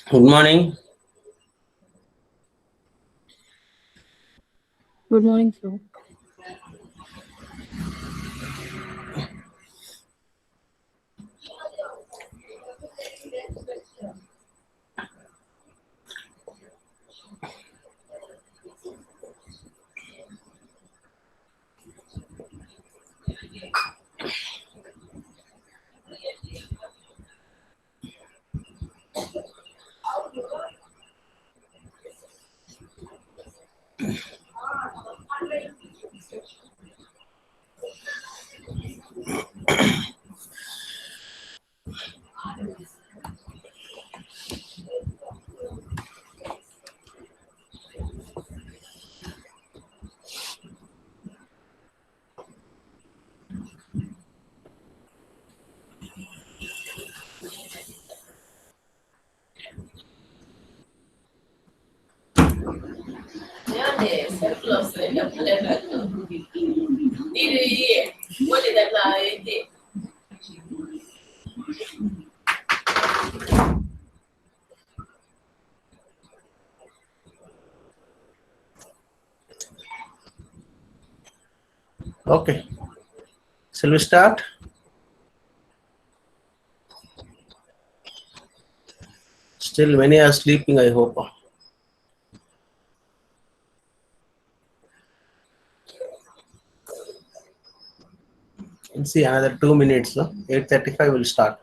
Good morning. Good morning, sir. Okay. Shall we start? Still many are sleeping, I hope. Let's see another 2 minutes. 8:35 will start.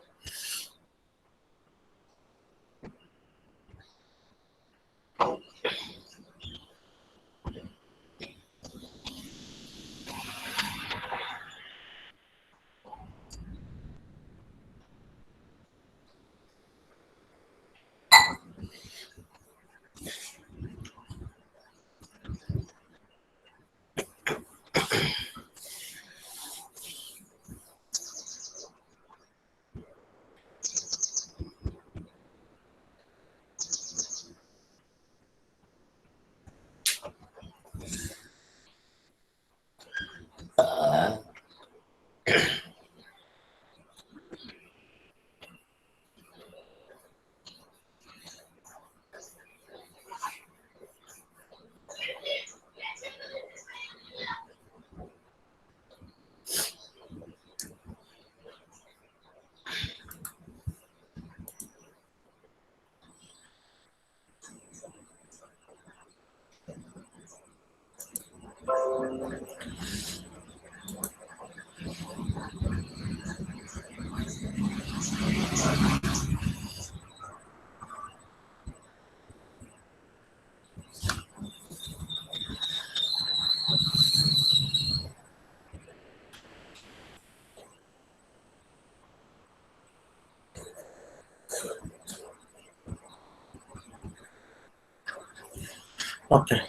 Okay.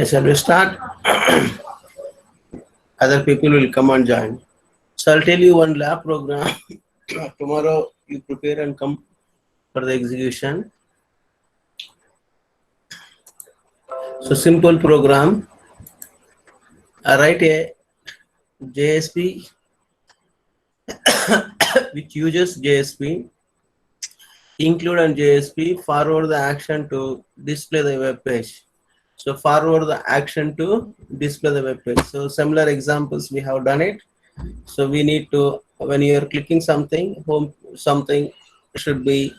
Shall we start? Other people will come and join. So I'll tell you one lab program. Tomorrow you prepare and come for the execution. So simple program. I write a JSP which uses JSP, include on JSP, forward the action to display the web page. So forward the action to display the web page. So similar examples we have done it. So we need to, when you are clicking something, home something should be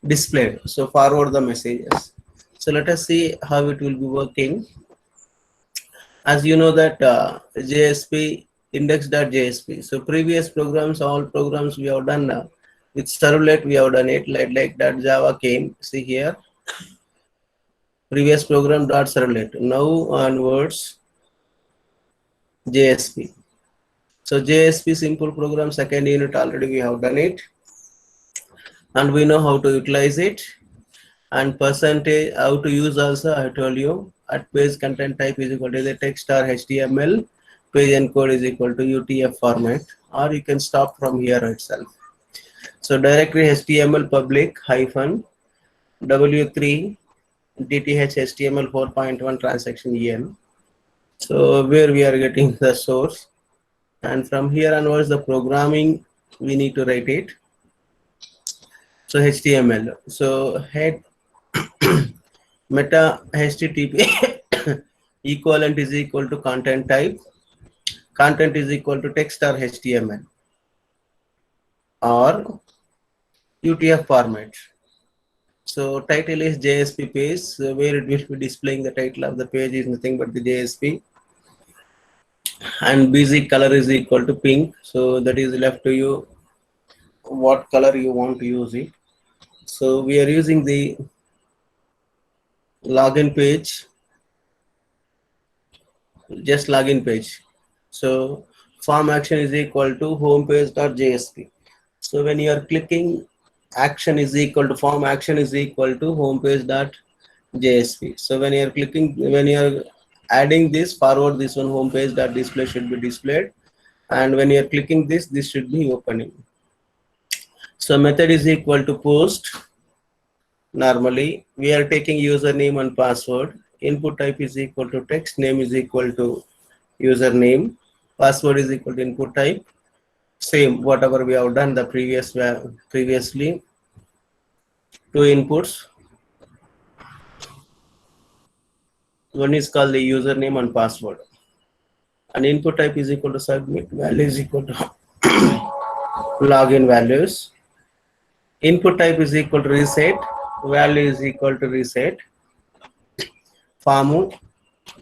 displayed. So forward the messages. So let us see how it will be working. As you know that JSP index.jsp. So previous programs, all programs we have done with servlet we have done it like that Java came. See here. Previous program dot servlet. Now onwards JSP. So JSP simple program second unit already we have done it, and we know how to utilize it. And percentage how to use also I told you. At page content type is equal to the text or HTML. Page encode is equal to UTF format, or you can stop from here itself. So directory HTML public hyphen W3 DTH HTML 4.1 transaction EN. So where we are getting the source and from here onwards the programming we need to write it. So HTML. So head meta HTTP equivalent is equal to content type. Content is equal to text or HTML or UTF format. So title is JSP page, so where it will be displaying the title of the page is nothing but the JSP, and basic color is equal to pink. So that is left to you what color you want to use it. So we are using the login page, just login page. So form action is equal to homepage.jsp. So when you are clicking, action is equal to form action is equal to homepage.jsp. So when you are clicking, when you are adding this, forward this one, homepage.display should be displayed, and when you are clicking this, this should be opening. So method is equal to post. Normally we are taking username and password. Input type is equal to text, name is equal to username, password is equal to input type. Same whatever we have done the previously. Two inputs, one is called the username and password, and input type is equal to submit, value is equal to login values. Input type is equal to reset, value is equal to reset. Form,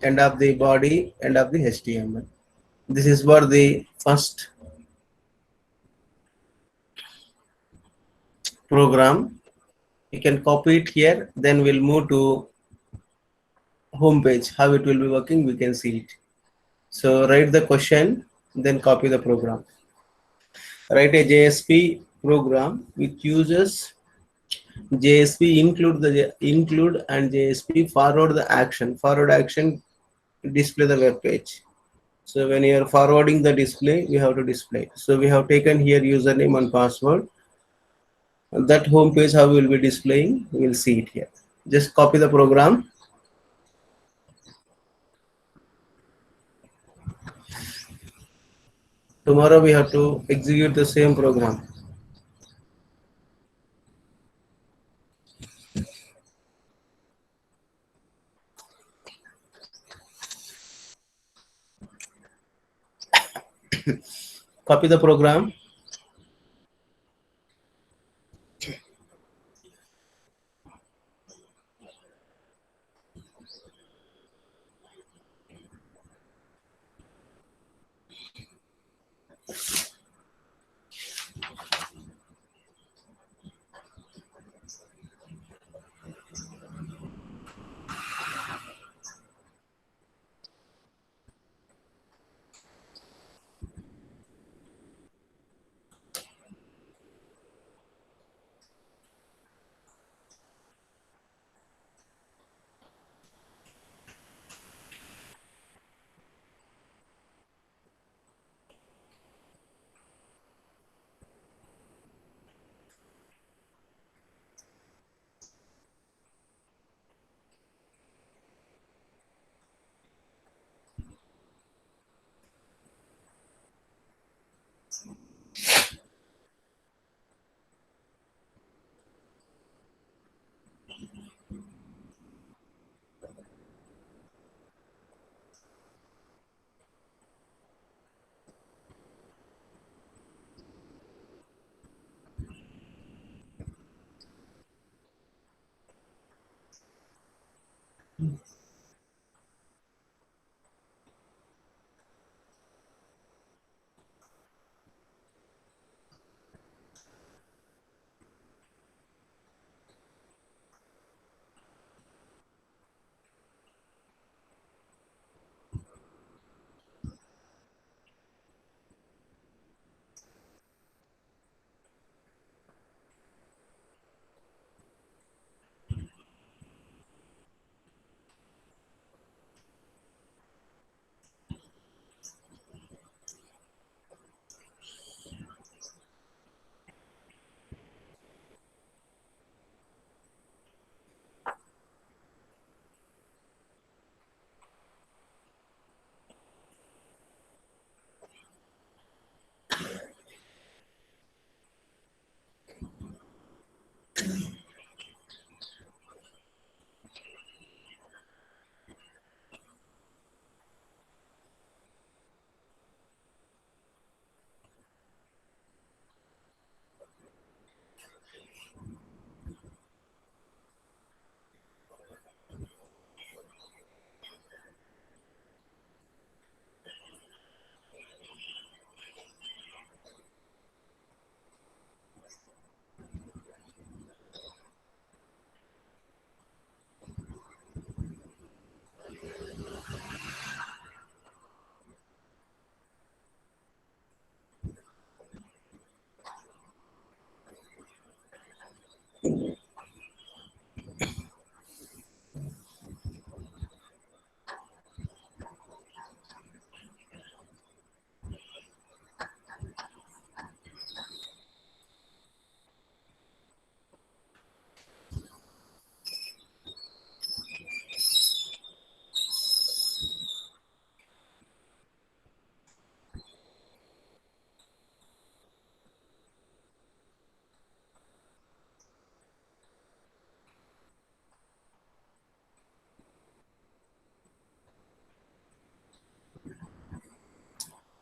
end of the body, end of the HTML. This is for the first program. You can copy it here, then we'll move to home page. How it will be working, we can see it. So write the question, then copy the program. Write a JSP program which uses JSP include and JSP forward the action. Forward action display the web page. So when you are forwarding the display, we have to display. So we have taken here username and password. That home page how we will be displaying, we will see it here. Just copy the program. Tomorrow we have to execute the same program. Copy the program.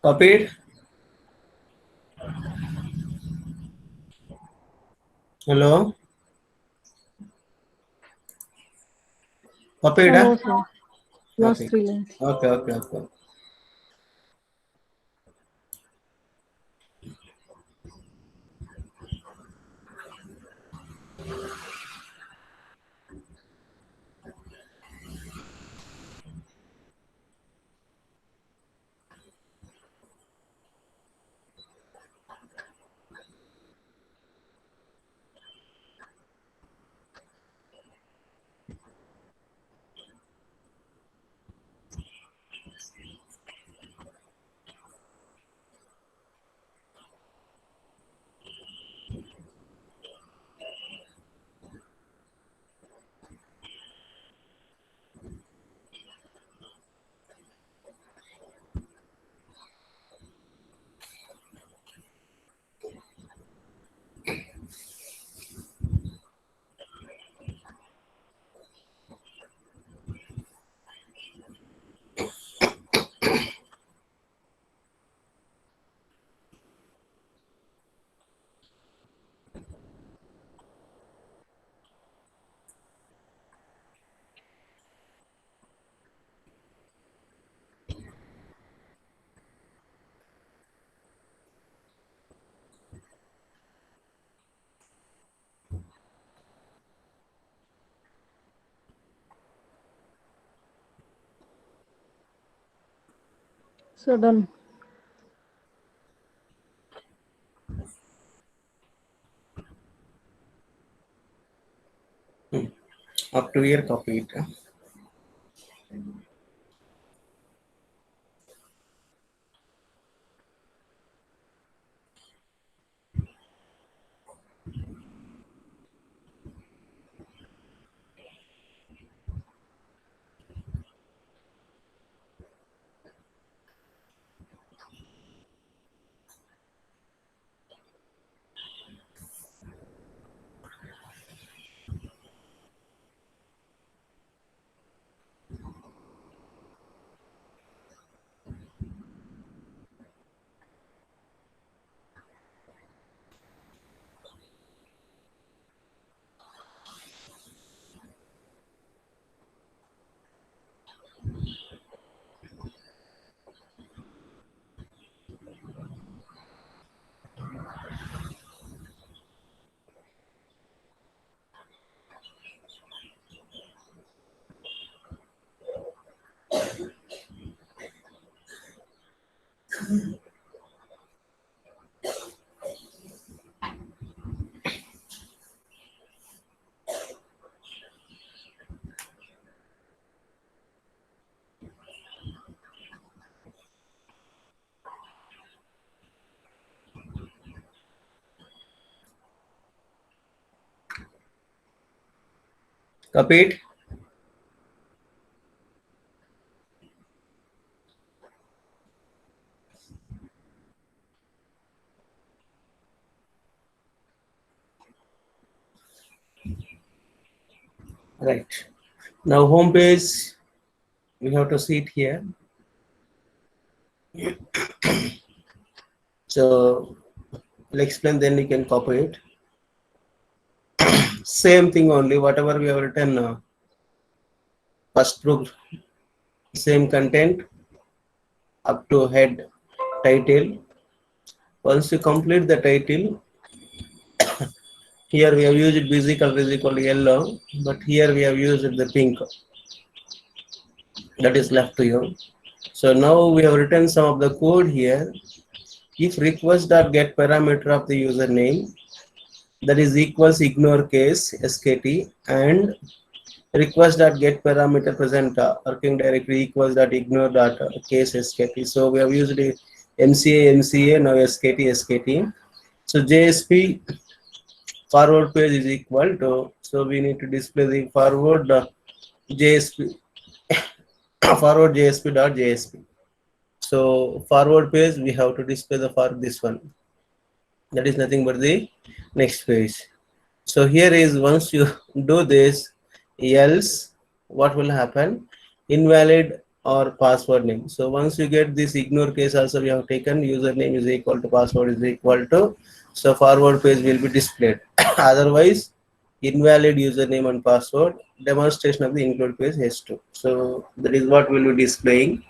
Copied? Hello? Copied? No, sir. Last Okay. 3 lines. Okay. So done. Up to here, copied. Copied? Right. Now home page, we have to see it here. So I'll explain, then you can copy it. Same thing only, whatever we have written first group, same content up to head title. Once you complete the title, here we have used busy color is equal to yellow, but here we have used the pink. That is left to you. So now we have written some of the code here. If request.get parameter of the username, that is equals ignore case skt, and request.get parameter present working directory equals dot ignore dot case skt. So we have used MCA now skt. So JSP forward page is equal to, so we need to display the forward JSP forward JSP.jsp. So forward page we have to display the for this one. That is nothing but the next page. So here is, once you do this, else what will happen? Invalid or password name. So once you get this ignore case also we have taken, username is equal to password is equal to, so forward page will be displayed. Otherwise, invalid username and password, demonstration of the include page has to. So that is what will be displaying.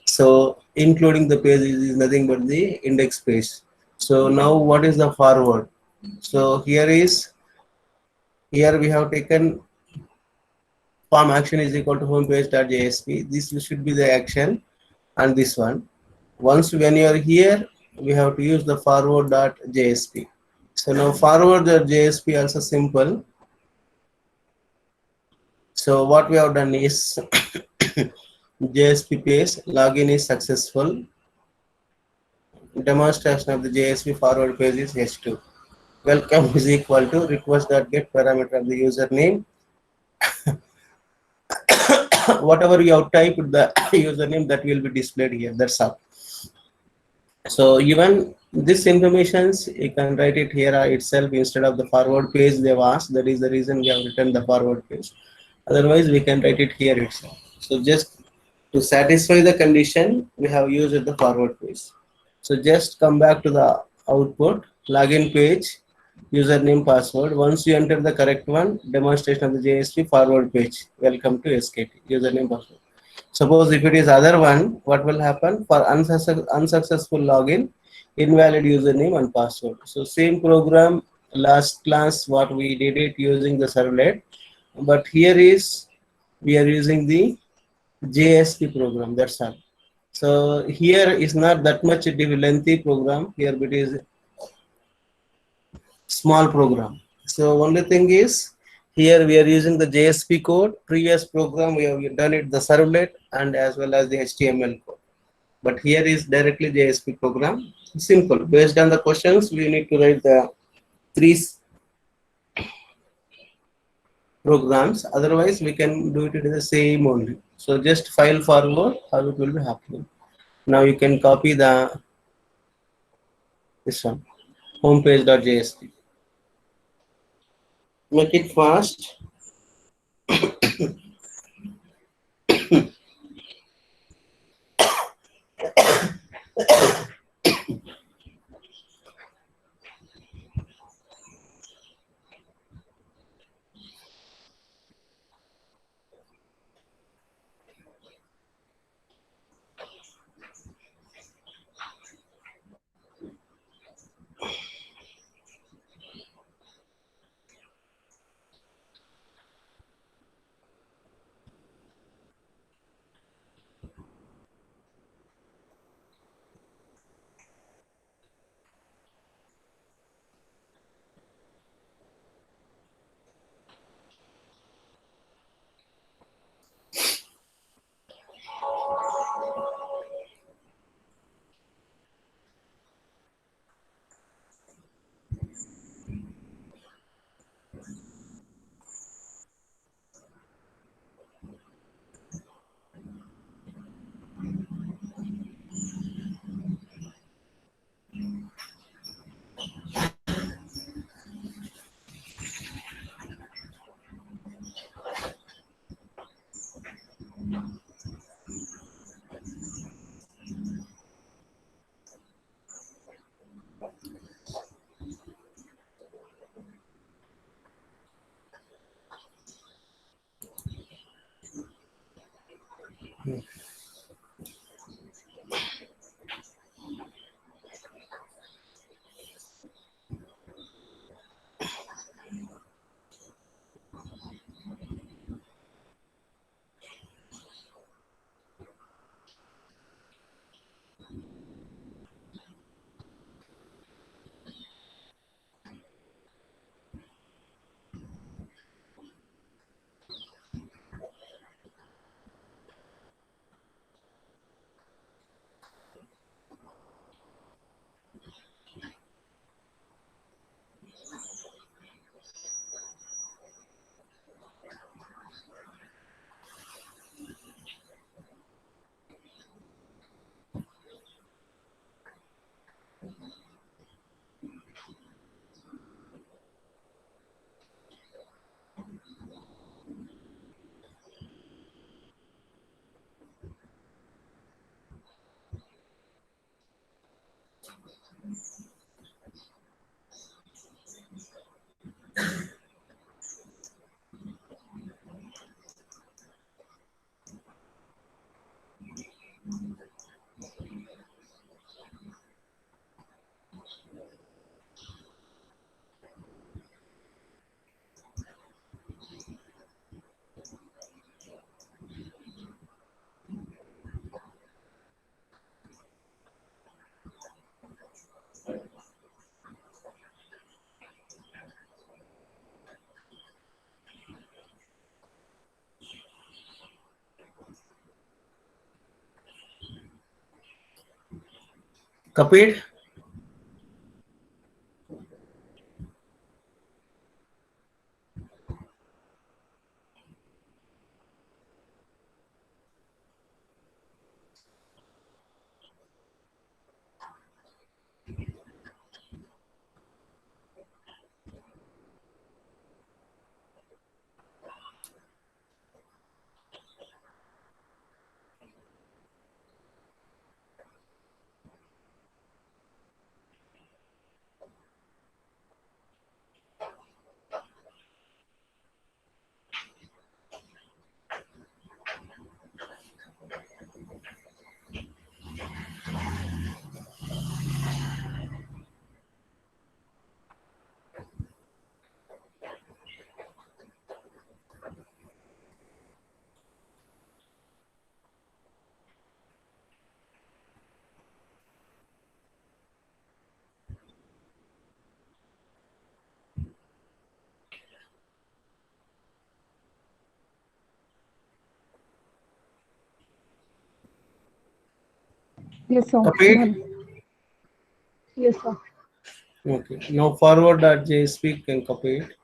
So including the page is nothing but the index page. So now what is the forward? So here we have taken form action is equal to homepage.jsp. This should be the action, and this one. Once when you are here, we have to use the forward.jsp. So now forward.jsp also simple. So what we have done is JSP page login is successful. Demonstration of the JSP forward page is H2. Welcome is equal to request.get parameter of the username. Whatever you have typed the username, that will be displayed here. That's all. So even this informations you can write it here itself instead of the forward page they've asked. That is the reason we have written the forward page. Otherwise we can write it here itself. So just to satisfy the condition, we have used the forward page. So just come back to the output, login page, username, password. Once you enter the correct one, demonstration of the JSP forward page. Welcome to SKT, username, password. Suppose if it is other one, what will happen? For unsuccessful login, invalid username and password. So same program last class what we did it using the servlet, but here is we are using the JSP program. That's all. So here is not that much lengthy program here, but it is small program. So only thing is here we are using the JSP code. Previous program we have done it the servlet and as well as the HTML code. But here is directly JSP program. Simple. Based on the questions, we need to write the three programs. Otherwise, we can do it in the same only. So just file forward, how it will be happening. Now you can copy the this one homepage.jsp. Make it fast. Copied? Yes, sir. Copied? Done. Yes, sir. Okay. Now forward.jsp can copy it.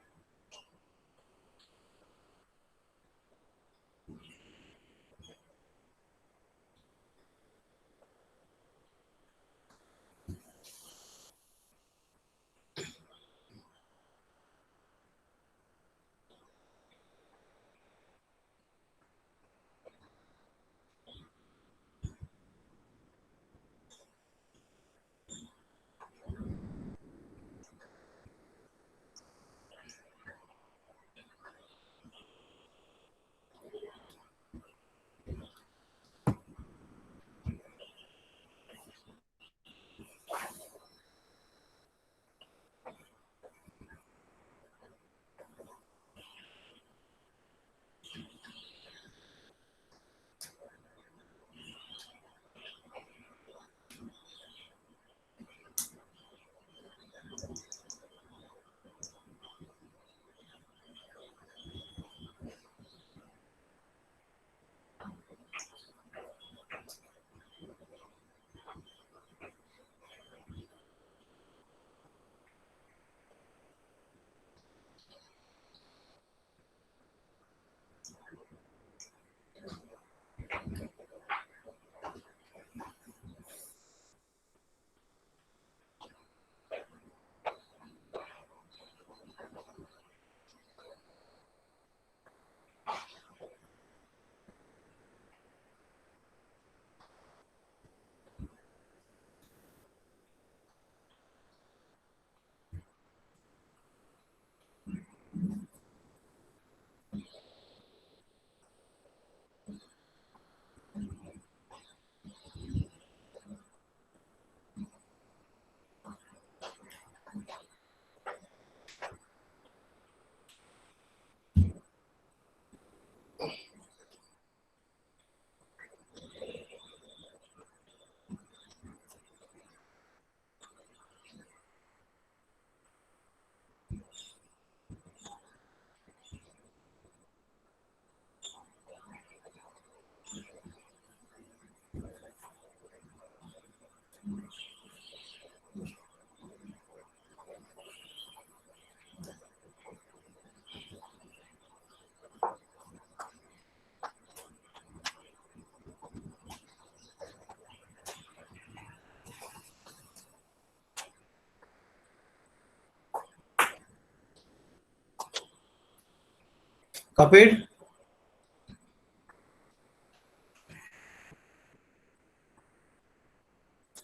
Copied?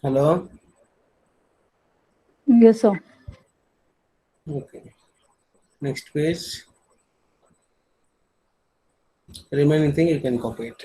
Hello? Yes, sir. Okay. Next page. Remaining thing you can copy it.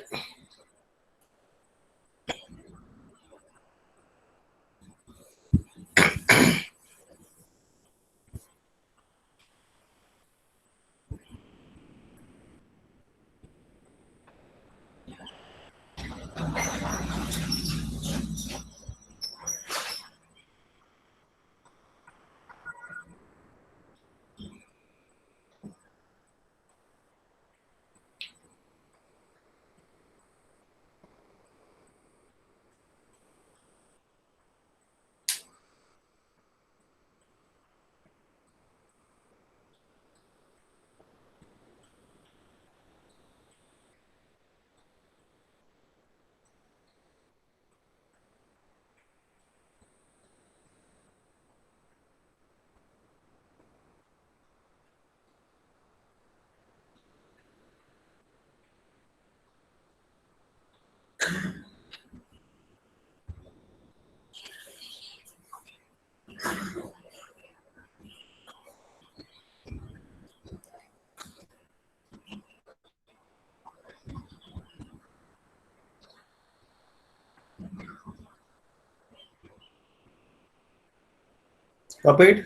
Copied?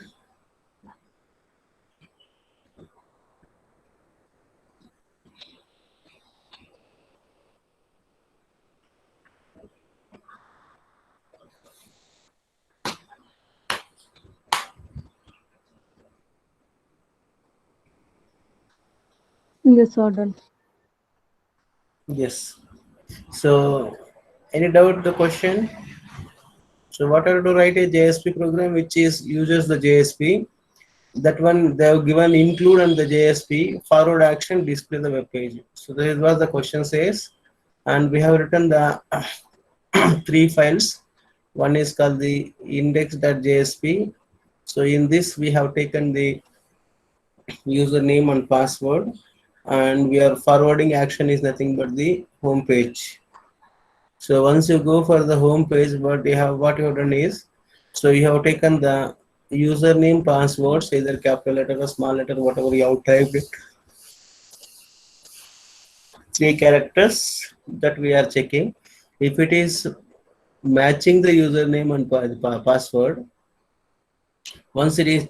Yes, sir. Done. Yes. So, any doubt the question? So, what are to write a JSP program which is uses the JSP? That one they have given include and the JSP forward action display the web page. So, this is what the question says, and we have written the three files. One is called the index.jsp. So, in this we have taken the username and password, and we are forwarding action is nothing but the home page. So once you go for the home page, what you have done is, so you have taken the username, passwords, either capital letter or small letter, whatever you have typed it, three characters that we are checking. If it is matching the username and password, once it is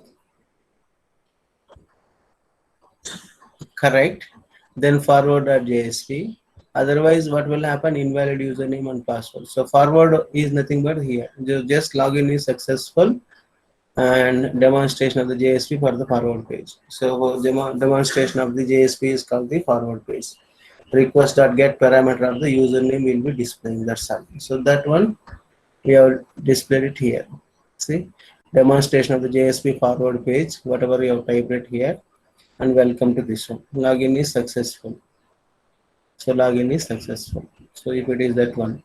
correct, then forward.jsp. Otherwise, what will happen? Invalid username and password. So forward is nothing but here. Just login is successful and demonstration of the JSP for the forward page. So demonstration of the JSP is called the forward page. Request.get parameter of the username will be displaying. That's all. So that one we have displayed it here. See, demonstration of the JSP forward page. Whatever you have typed it here, and welcome to this one. Login is successful. So login is successful. So if it is that one,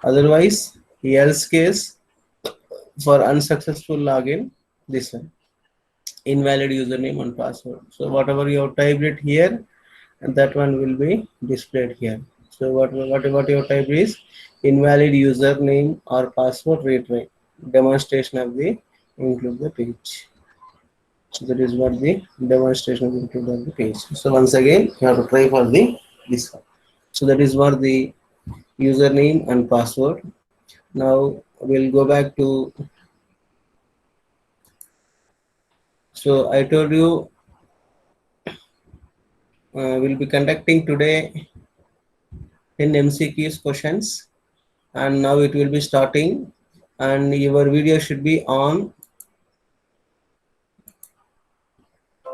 otherwise else case for unsuccessful login, this one, invalid username and password. So whatever you have typed it here, and that one will be displayed here. So what you have typed is invalid username or password. Retry. Demonstration of the include the page. So that is what the demonstration of include of the page. So once again, you have to try for the this one. So that is what the username and password. Now we'll go back to. So I told you we'll be conducting today 10 MCQs questions, and now it will be starting, and your video should be on.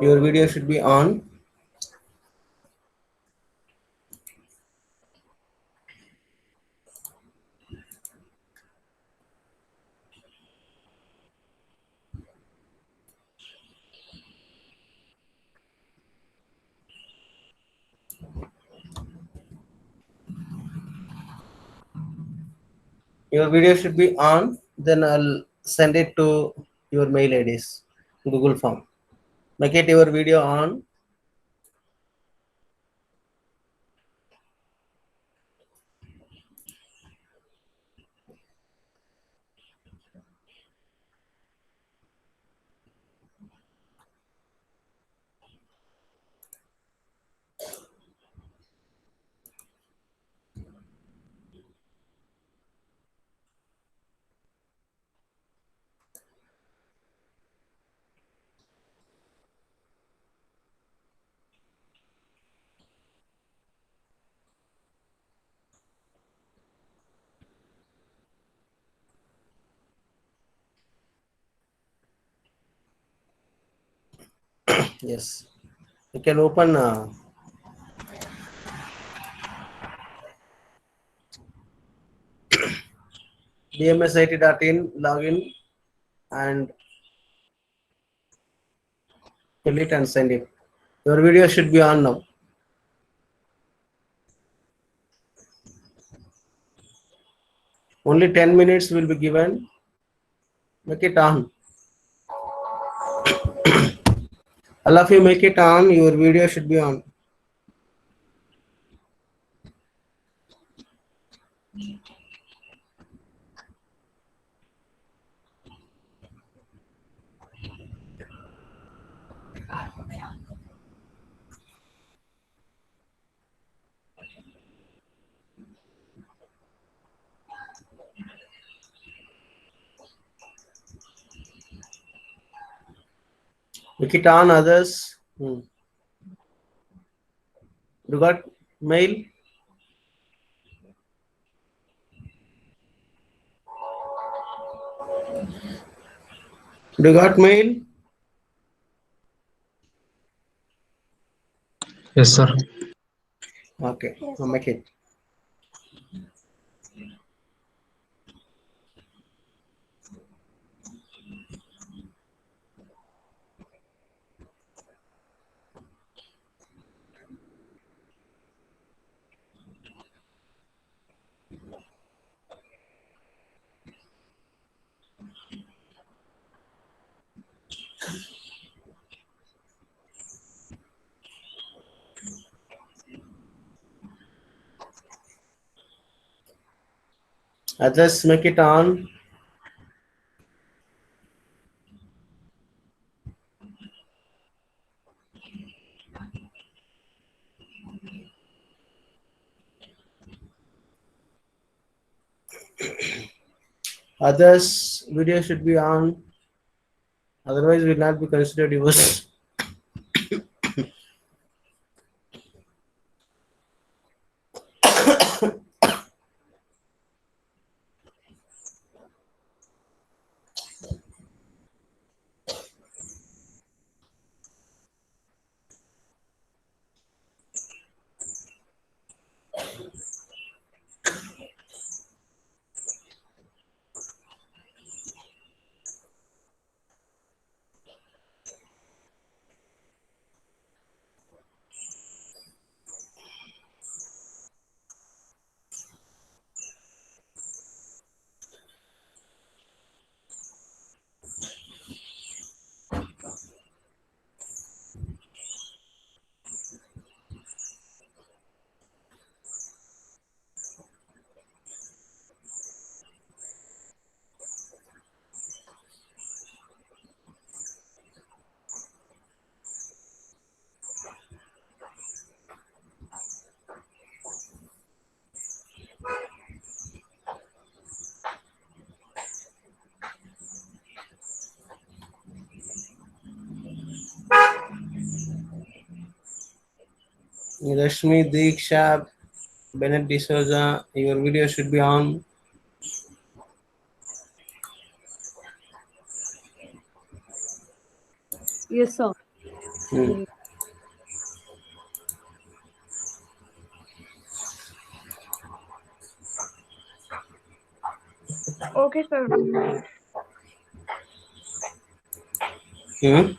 Your video should be on. Your video should be on. Then I'll send it to your mail IDs, Google form. Make it your video on. Yes, you can open dmsit.in, login, and fill it and send it. Your video should be on now. Only 10 minutes will be given. Make it on. All of you make it on. Your video should be on. Make it on others. You got mail? You got mail? Yes, sir. Okay, I'll make it. Others make it on. Others video should be on. Otherwise, will not be considered yours. Rashmi Diksha, Bennett D'Souza, your video should be on. Yes, sir. Okay, sir. Hmm?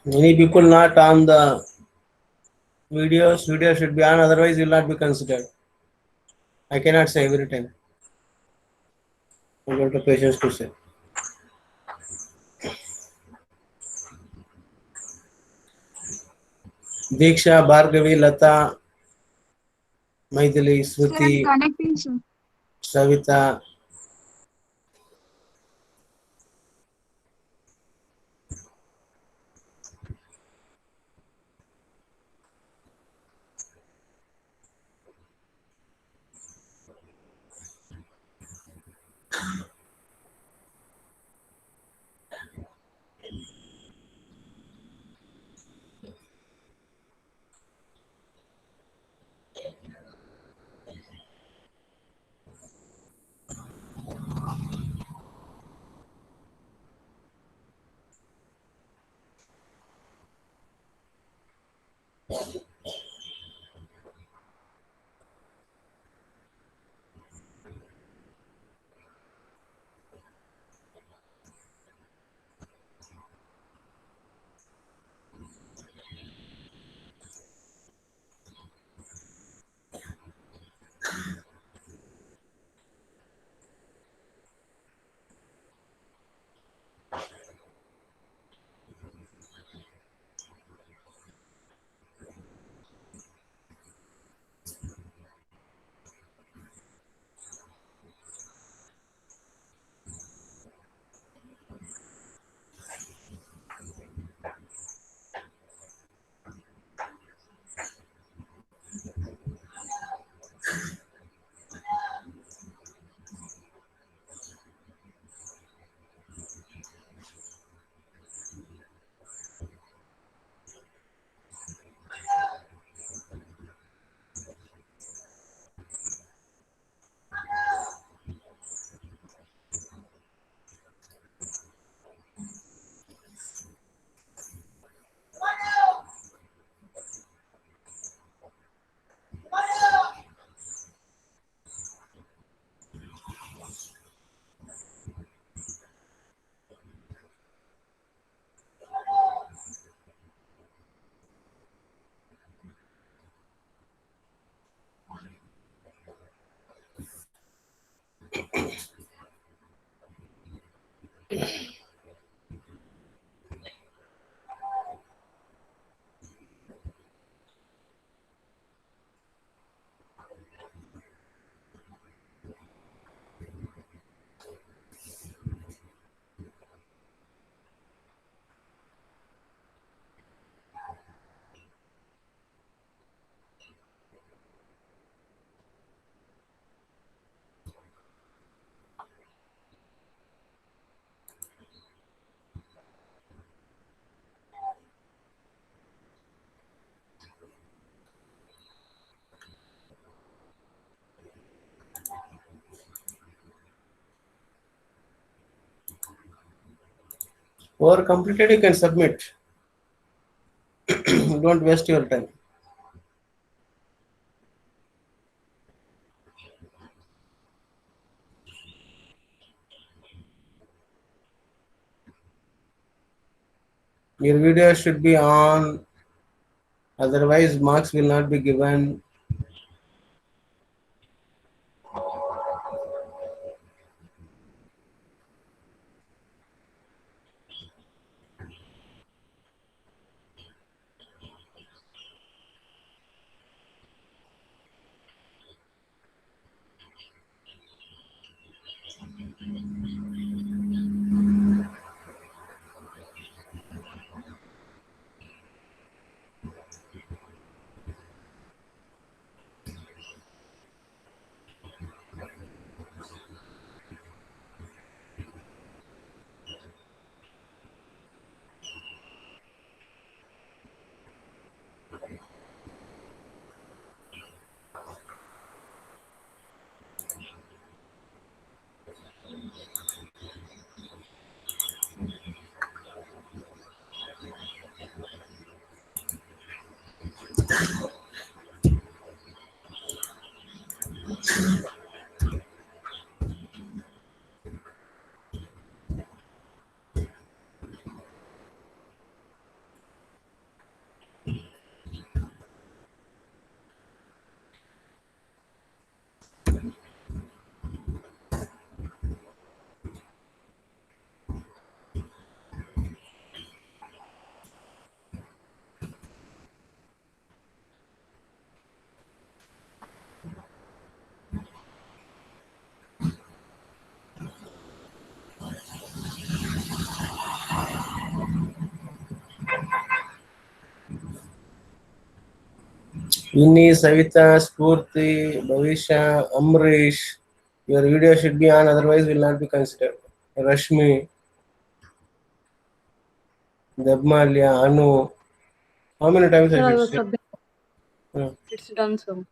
Many people not on the videos. Video should be on, otherwise will not be considered. I cannot say every time. I got the patience to say. Diksha, Bhargavi, Lata, Maithili, Sir, I'm Shruti, connecting, sir. Savita. Or completed, you can submit. Don't waste your time. Your video should be on, otherwise marks will not be given. Vinny, Savita, Spurti, Bhavisha, Amrish. Your video should be on, otherwise will not be considered. Rashmi, Debmalia, Anu. How many times I Sir, I should was say? submitted. Hmm. It's done, sir.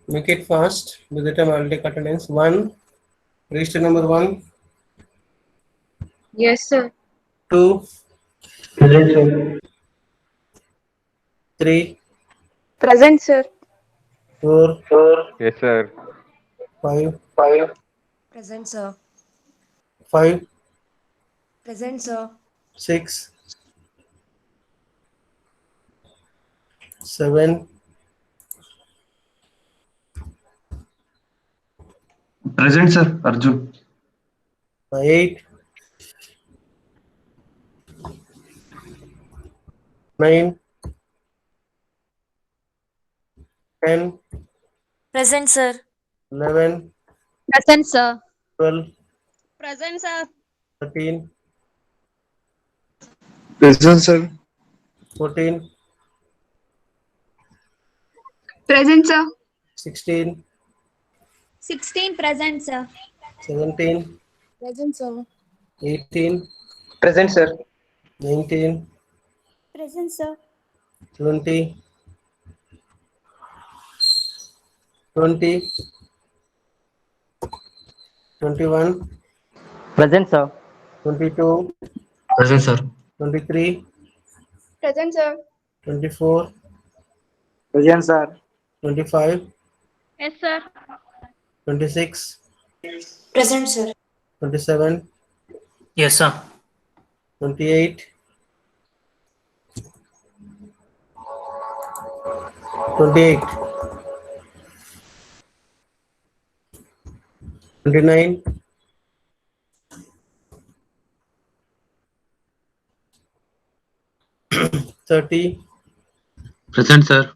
Make it fast. Visit a multi attendance. 1. Register number 1. Yes, sir. 2. Present, sir. 3. Present, sir. 4. Yes, sir. 5. Present, sir. 5. Present, sir. 6. 7. Present, sir. Arjun. 8. 9. 10. Present, sir. 11. Present, sir. 12. Present, sir. 13. Present, sir. 14. Present, sir. 16. 16 present, sir. 17. Present, sir. 18. Present, sir. 19. Present, sir. 20. 20. 21. Present, sir. 22. Present, sir. 23. Present, sir. 24. Present, sir. 25. Yes, sir. 26. Present, sir. 27. Yes, sir. 28. 28. 29. 30. Present, sir.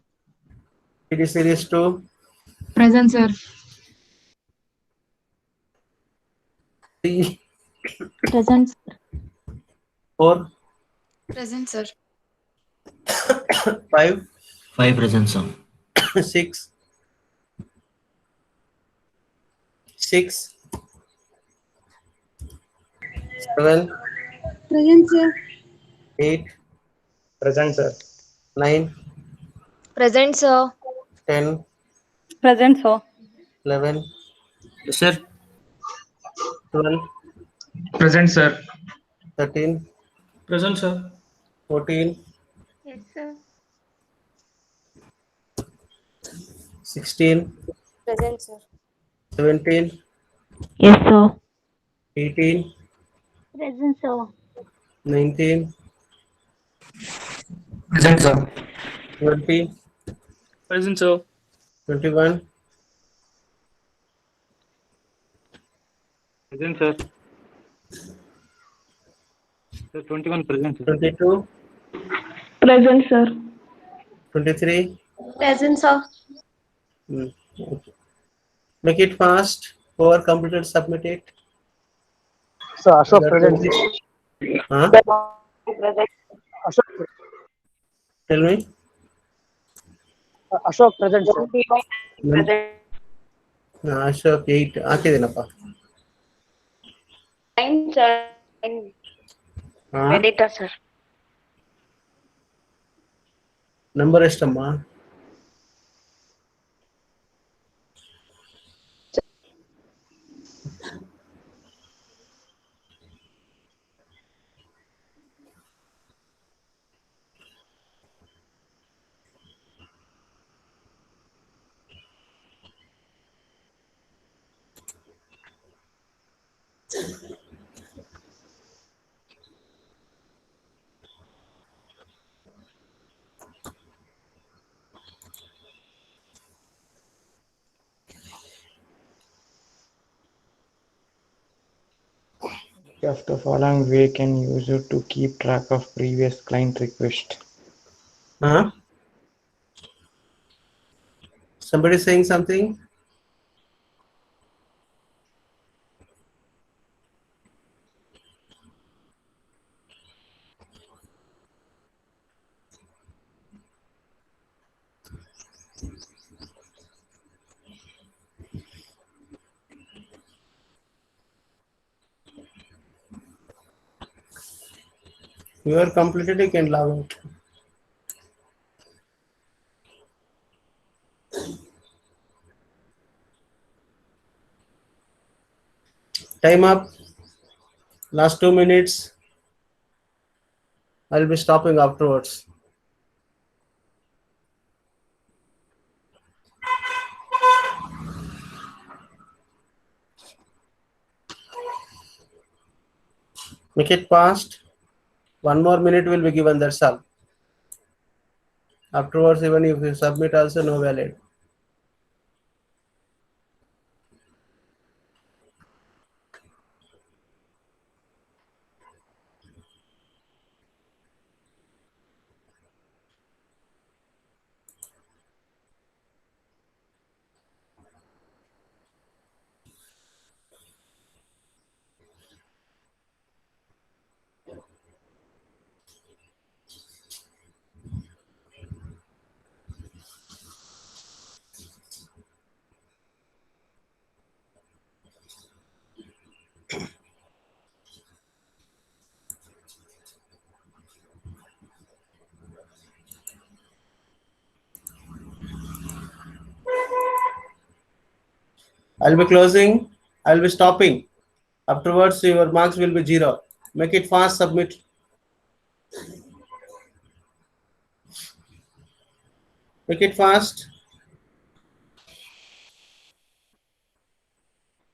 PD series 2. Present, sir. 3. Present, 4. Present, sir. 5. 5 present, sir. 6. 6. 7. Present, sir. 8. Present, sir. 9. Present, sir. 10. Present, sir. 11. Yes, sir. 12. Present, sir. 13. Present, sir. 14. Yes, sir. 16. Present, sir. 17. Yes, sir. 18. Present, sir. 19. Present, sir. 20. Present, sir. 21. Present, sir. Sir, 21 present, sir. 22. Present, sir. 23. Present, sir. Okay. Make it fast. Over completed, submit it. Sir, Ashok That present. 20. Huh? Ashok, Tell me. Ashok present, sir. Ashok 8. ಹಾಕಿದ್ದೀನಪ್ಪ. 9, sir. ಹಾ Editor, sir. Number ಎಷ್ಟಮ್ಮ? Of the following way can user to keep track of previous client request. Huh? Somebody saying something? You are completed, you can log out. Time up. Last 2 minutes. I'll be stopping afterwards. Make it fast. 1 more minute will be given, that's all. Afterwards, even if you submit also, no valid. I'll be closing. I'll be stopping. Afterwards, your marks will be 0. Make it fast, submit. Make it fast.